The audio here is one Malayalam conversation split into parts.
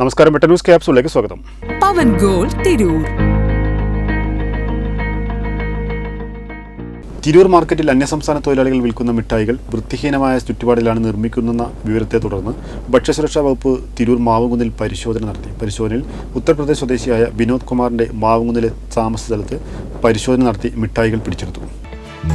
നമസ്കാരം, വെട്ട ന്യൂസ് ക്യാപ്സൂളിലേക്ക് സ്വാഗതം. പവൻ ഗോൾ തിരൂർ. തിരൂർ മാർക്കറ്റിൽ അന്യസംസ്ഥാന തൊഴിലാളികൾ വിൽക്കുന്ന മിഠായികൾ വൃത്തിഹീനമായ ചുറ്റുപാടിലാണ് നിർമ്മിക്കുന്നതെന്ന വിവരത്തെ തുടർന്ന് ഭക്ഷ്യസുരക്ഷാ വകുപ്പ് തിരൂർ മാവുകുന്നിൽ പരിശോധന നടത്തി. പരിശോധനയിൽ ഉത്തർപ്രദേശ് സ്വദേശിയായ വിനോദ് കുമാറിന്റെ മാവുകുന്നിലെ താമസ സ്ഥലത്ത് പരിശോധന നടത്തി മിഠായികൾ പിടിച്ചെടുത്തു.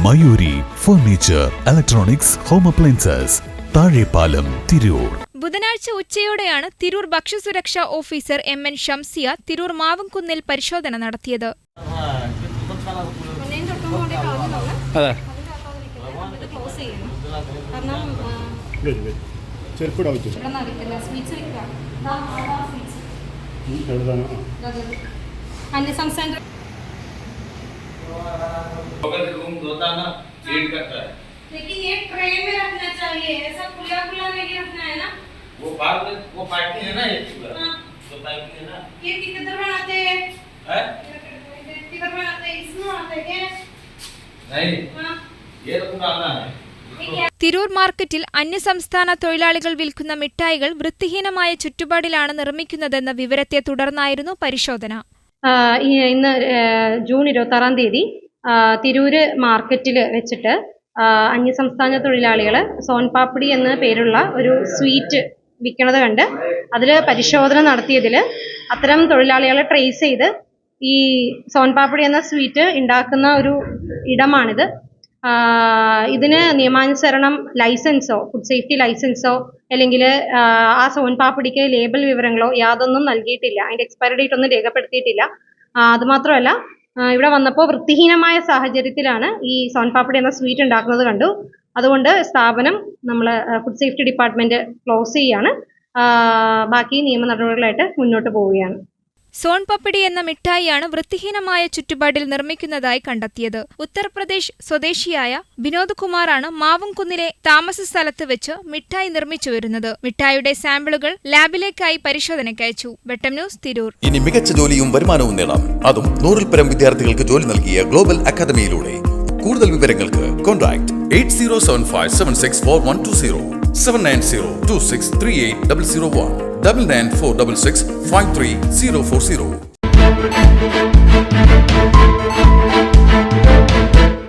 Mayuri furniture, electronics, home appliances, Thazhepalam, Tirur. ബുധനാഴ്ച ഉച്ചയോടെയാണ് തിരൂർ ഭക്ഷ്യസുരക്ഷാ ഓഫീസർ MN ഷംസിയ തിരൂർ മാവുംകുന്നിൽ പരിശോധന നടത്തിയത്. लेकिन ये ट्रे में रखना चाहिए, ऐसा खुला खुला नहीं रखना है ना. वो पाइपिंग है ना, ये तो पाइपिंग है ना. ये किधर बनाते हैं? किधर बनाते हैं? इसमें आते हैं नहीं. ये तो पुराना है. തിരൂർ മാർക്കറ്റിൽ അന്യസംസ്ഥാന തൊഴിലാളികൾ വിൽക്കുന്ന മിഠായികൾ വൃത്തിഹീനമായ ചുറ്റുപാടിലാണ് നിർമ്മിക്കുന്നതെന്ന വിവരത്തെ തുടർന്നായിരുന്നു പരിശോധന. ഇന്ന് ജൂൺ 26 തിരൂര് മാർക്കറ്റിൽ വെച്ചിട്ട് അന്യസംസ്ഥാന തൊഴിലാളികൾ സോൻപാപ്പടി എന്ന പേരുള്ള ഒരു സ്വീറ്റ് വിൽക്കുന്നത് കണ്ട് അതിൽ പരിശോധന നടത്തിയതിൽ അത്തരം തൊഴിലാളികളെ ട്രേസ് ചെയ്ത് ഈ സോൻപാപ്പടി എന്ന സ്വീറ്റ് ഉണ്ടാക്കുന്ന ഒരു ഇടമാണിത്. ഇതിന് നിയമാനുസരണം ലൈസൻസോ, ഫുഡ് സേഫ്റ്റി ലൈസൻസോ അല്ലെങ്കിൽ ആ സോൻപാപ്പടിക്ക് ലേബൽ വിവരങ്ങളോ യാതൊന്നും നൽകിയിട്ടില്ല. അതിൻ്റെ എക്സ്പയറി ഡേറ്റ് ഒന്നും രേഖപ്പെടുത്തിയിട്ടില്ല. അതുമാത്രമല്ല, ഇവിടെ വന്നപ്പോൾ വൃത്തിഹീനമായ സാഹചര്യത്തിലാണ് ഈ സോൻപാപ്പടി എന്ന സ്വീറ്റ് ഉണ്ടാക്കുന്നത് കണ്ടു. അതുകൊണ്ട് സ്ഥാപനം നമ്മൾ ഫുഡ് സേഫ്റ്റി ഡിപ്പാർട്ട്മെന്റ് ക്ലോസ് ചെയ്യാണ്. ബാക്കി നിയമ നടപടികളായിട്ട് മുന്നോട്ട് പോവുകയാണ്. സോൻപപ്പടി എന്ന മിഠായിയാണ് വൃത്തിഹീനമായ ചുറ്റുപാടിൽ നിർമ്മിക്കുന്നതായി കണ്ടെത്തിയത്. ഉത്തർപ്രദേശ് സ്വദേശിയായ വിനോദ് കുമാറാണ് മാവുംകുന്നിലെ താമസ സ്ഥലത്ത് വെച്ച് മിഠായി നിർമ്മിച്ചു വരുന്നത്. മിഠായിയുടെ സാമ്പിളുകൾ ലാബിലേക്കായി പരിശോധനയ്ക്കയച്ചു. വെട്ടം ന്യൂസ്, തിരൂർ. ഇനി മികച്ച ജോലിയും വരുമാനവും നേടാം, അതും 100-ൽ-പരം വിദ്യാർത്ഥികൾക്ക് ജോലി നൽകിയ ഗ്ലോബൽ അക്കാദമിയിലൂടെ. കൂടുതൽ വിവരങ്ങൾക്ക് കോൺടാക്ട് 8075764120 7902638001 9946653040.